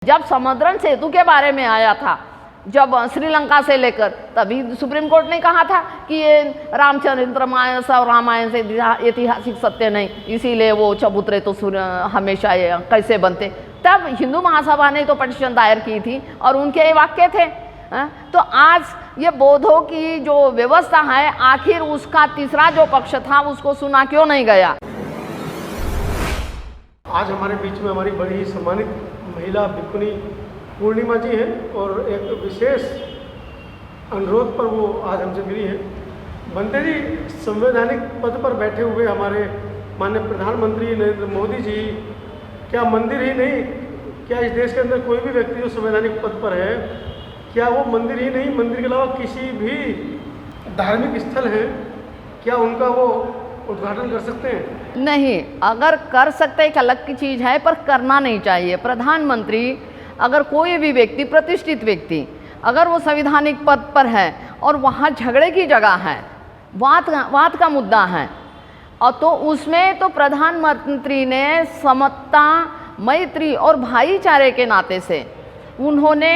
जब समुद्रम सेतु के बारे में आया था, जब श्रीलंका से लेकर, तभी सुप्रीम कोर्ट ने कहा था कि ये रामचरित्र मानस और रामायण से ऐतिहासिक सत्य नहीं, इसीलिए वो चबूतरे तो हमेशा कैसे बनते। तब हिंदू महासभा ने तो पटिशन दायर की थी और उनके ये वाक्य थे। तो आज ये बौद्धों की जो व्यवस्था है, आखिर उसका तीसरा जो पक्ष था उसको सुना क्यों नहीं गया। आज हमारे बीच में हमारी बड़ी सम्मानित महिला भिक्खुनी पूर्णिमा जी हैं और एक विशेष अनुरोध पर वो आज हमसे मिली हैं। बंते जी, संवैधानिक पद पर बैठे हुए हमारे माननीय प्रधानमंत्री नरेंद्र मोदी जी, क्या मंदिर ही नहीं, क्या इस देश के अंदर कोई भी व्यक्ति जो संवैधानिक पद पर है, क्या वो मंदिर ही नहीं, मंदिर के अलावा किसी भी धार्मिक स्थल है, क्या उनका वो उद्घाटन कर सकते हैं? नहीं, अगर कर सकते एक अलग की चीज़ है, पर करना नहीं चाहिए। प्रधानमंत्री, अगर कोई भी व्यक्ति, प्रतिष्ठित व्यक्ति, अगर वो संवैधानिक पद पर है और वहाँ झगड़े की जगह है, वाद का मुद्दा है, और तो उसमें तो प्रधानमंत्री ने समता, मैत्री और भाईचारे के नाते से उन्होंने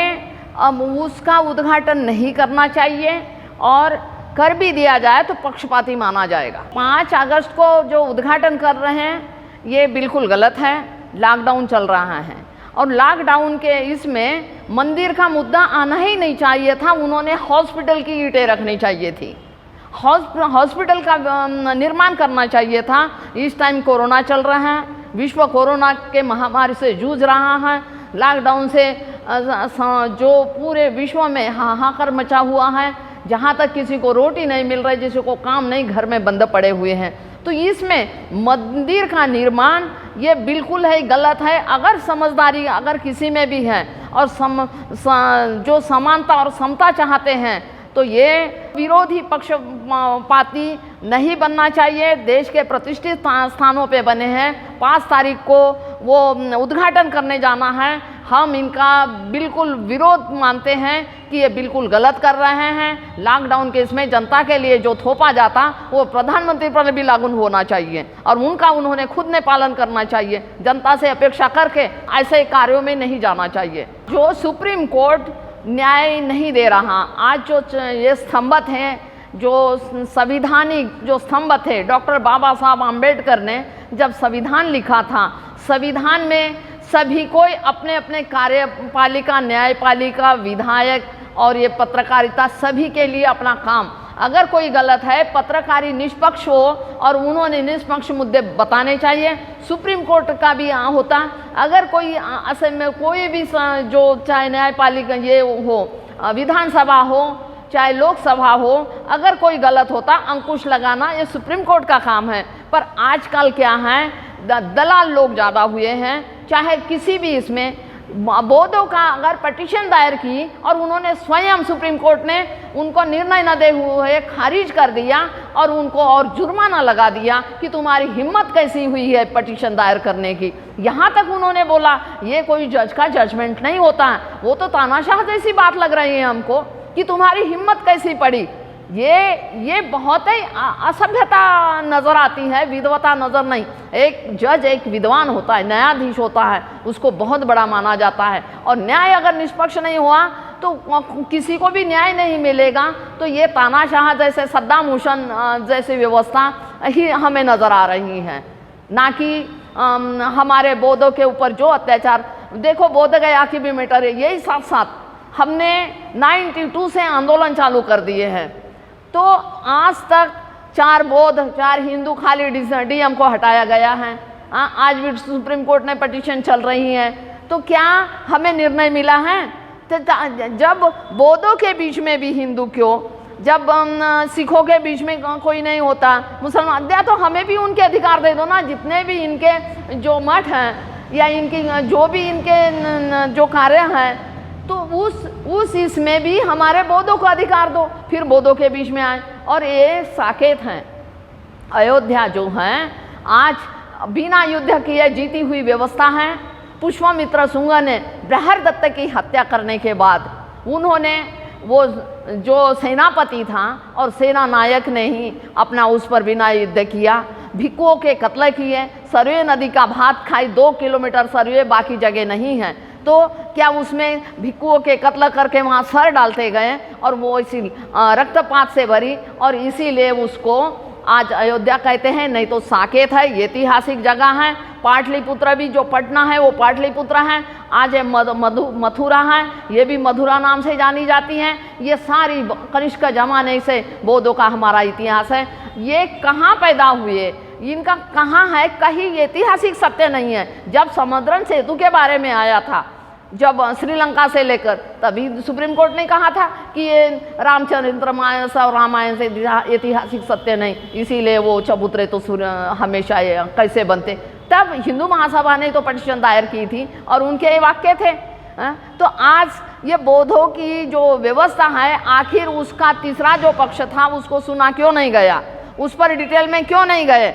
उसका उद्घाटन नहीं करना चाहिए, और कर भी दिया जाए तो पक्षपाती माना जाएगा। 5 अगस्त को जो उद्घाटन कर रहे हैं ये बिल्कुल गलत है। लॉकडाउन चल रहा है और लॉकडाउन के इसमें मंदिर का मुद्दा आना ही नहीं चाहिए था। उन्होंने हॉस्पिटल की ईंटें रखनी चाहिए थी, हॉस्पिटल का निर्माण करना चाहिए था। इस टाइम कोरोना चल रहा है, विश्व कोरोना के महामारी से जूझ रहा है। लॉकडाउन से जो पूरे विश्व में हाहाकार मचा हुआ है, जहाँ तक किसी को रोटी नहीं मिल रही, किसी को काम नहीं, घर में बंद पड़े हुए हैं। तो इसमें मंदिर का निर्माण ये बिल्कुल है गलत है। अगर समझदारी अगर किसी में भी है और जो समानता और समता चाहते हैं, तो ये विरोधी पक्षपाती नहीं बनना चाहिए। देश के प्रतिष्ठित स्थानों पे बने हैं। 5 तारीख को वो उद्घाटन करने जाना है। हम इनका बिल्कुल विरोध मानते हैं कि ये बिल्कुल गलत कर रहे हैं। लॉकडाउन के इसमें जनता के लिए जो थोपा जाता वो प्रधानमंत्री पर भी लागू होना चाहिए और उनका उन्होंने खुद ने पालन करना चाहिए। जनता से अपेक्षा करके ऐसे कार्यों में नहीं जाना चाहिए। जो सुप्रीम कोर्ट न्याय नहीं दे रहा, आज जो ये स्तंभत हैं, जो संविधानिक जो स्तंभ थे, डॉक्टर बाबा साहब आम्बेडकर ने जब संविधान लिखा था, संविधान में सभी को अपने अपने कार्यपालिका, न्यायपालिका, विधायक और ये पत्रकारिता, सभी के लिए अपना काम, अगर कोई गलत है पत्रकारी निष्पक्ष हो और उन्होंने निष्पक्ष मुद्दे बताने चाहिए। सुप्रीम कोर्ट का भी होता, अगर कोई असल में कोई भी जो चाहे न्यायपालिका ये हो, विधानसभा हो चाहे लोकसभा हो, अगर कोई गलत होता अंकुश लगाना ये सुप्रीम कोर्ट का काम है। पर आजकल क्या है, दलाल लोग ज़्यादा हुए हैं। चाहे किसी भी इसमें बौद्धों का अगर पटिशन दायर की और उन्होंने स्वयं सुप्रीम कोर्ट ने उनको निर्णय न दे हुए खारिज कर दिया और उनको और जुर्माना लगा दिया कि तुम्हारी हिम्मत कैसी हुई है पटिशन दायर करने की। यहाँ तक उन्होंने बोला ये कोई जज का जजमेंट नहीं होता है, वो तो तानाशाह जैसी बात लग रही है हमको कि तुम्हारी हिम्मत कैसी पड़ी। ये बहुत ही असभ्यता नज़र आती है, विद्वता नज़र नहीं। एक जज एक विद्वान होता है, न्यायाधीश होता है, उसको बहुत बड़ा माना जाता है। और न्याय अगर निष्पक्ष नहीं हुआ तो किसी को भी न्याय नहीं मिलेगा। तो ये तानाशाह जैसे, सद्दाम हुसैन जैसी व्यवस्था ही हमें नज़र आ रही है, ना कि हमारे बौद्धों के ऊपर जो अत्याचार। देखो बोध गया की भी मैटर है, यही साथ साथ हमने 92 से आंदोलन चालू कर दिए हैं। तो आज तक 4 बौद्ध 4 हिंदू खाली डीएम को हटाया गया है। आज भी सुप्रीम कोर्ट ने पटिशन चल रही है। तो क्या हमें निर्णय मिला है? तो जब बौद्धों के बीच में भी हिंदू क्यों, जब सिखों के बीच में कोई नहीं होता, मुसलमान, तो हमें भी उनके अधिकार दे दो ना। जितने भी इनके जो मठ हैं या इनकी जो भी इनके जो कार्य हैं, तो उस इसमें भी हमारे बौद्धों को अधिकार दो, फिर बौद्धों के बीच में आए। और ये साकेत हैं, अयोध्या जो हैं आज बिना युद्ध किए जीती हुई व्यवस्था है। पुष्पमित्र शुंग ने बृहदत्त की हत्या करने के बाद उन्होंने वो जो सेनापति था और सेना नायक ने ही अपना उस पर बिना युद्ध किया, भिक्षुओं के कत्ल किए, सरयू नदी का भात खाई, 2 किलोमीटर सरयू, बाकी जगह नहीं है। तो क्या उसमें भिक्षुओं के कत्ल करके वहाँ सर डालते गए और वो इसी रक्तपात से भरी, और इसीलिए उसको आज अयोध्या कहते हैं, नहीं तो साकेत है, ये ऐतिहासिक जगह है। पाटलिपुत्र भी जो पटना है वो पाटलिपुत्र है, आज मथुरा है, ये भी मथुरा नाम से जानी जाती हैं। ये सारी कनिष्क जमाने से बौद्धों का हमारा इतिहास है। ये कहाँ पैदा हुए, इनका कहाँ है, कहीं ऐतिहासिक सत्य नहीं है। जब समुद्रन सेतु के बारे में आया था, जब श्रीलंका से लेकर, तभी सुप्रीम कोर्ट ने कहा था कि ये रामचरित्र मानस और रामायण से ऐतिहासिक सत्य नहीं, इसीलिए वो चबूतरे तो हमेशा कैसे बनते। तब हिंदू महासभा ने तो पटिशन दायर की थी और उनके ये वाक्य थे। तो आज ये बौद्धों की जो व्यवस्था है, आखिर उसका तीसरा जो पक्ष था उसको सुना क्यों नहीं गया, उस पर डिटेल में क्यों नहीं गए।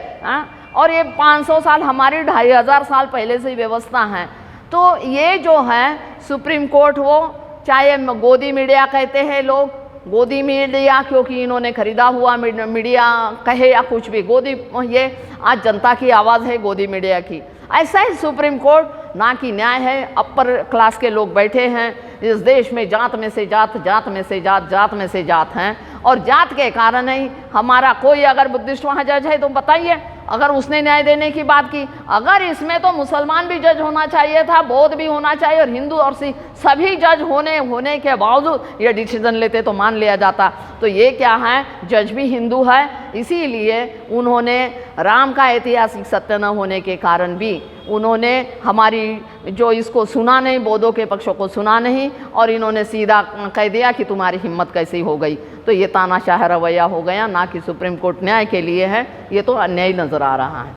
और ये 500 साल, हमारी 2500 साल पहले से व्यवस्था है। तो ये जो है सुप्रीम कोर्ट, वो चाहे गोदी मीडिया कहते हैं लोग, गोदी मीडिया क्योंकि इन्होंने खरीदा हुआ मीडिया कहे या कुछ भी, गोदी, ये आज जनता की आवाज़ है गोदी मीडिया की। ऐसा ही सुप्रीम कोर्ट ना कि न्याय है, अपर क्लास के लोग बैठे हैं इस देश में, जात में से जात, जात में से जात, जात में से जात हैं, और जात के कारण ही हमारा कोई अगर बुद्धिस्ट वहाँ जज है तो बताइए, अगर उसने न्याय देने की बात की, अगर इसमें तो मुसलमान भी जज होना चाहिए था, बौद्ध भी होना चाहिए और हिंदू और सिख सभी जज होने के बावजूद ये डिसीजन लेते तो मान लिया जाता। तो ये क्या है, जज भी हिंदू है, इसीलिए उन्होंने राम का ऐतिहासिक सत्य न होने के कारण भी उन्होंने हमारी जो इसको सुना नहीं, बौद्धों के पक्षों को सुना नहीं, और इन्होंने सीधा कह दिया कि तुम्हारी हिम्मत कैसी हो गई। तो ये तानाशाह रवैया हो गया, ना कि सुप्रीम कोर्ट न्याय के लिए है, ये तो अन्याय नज़र आ रहा है।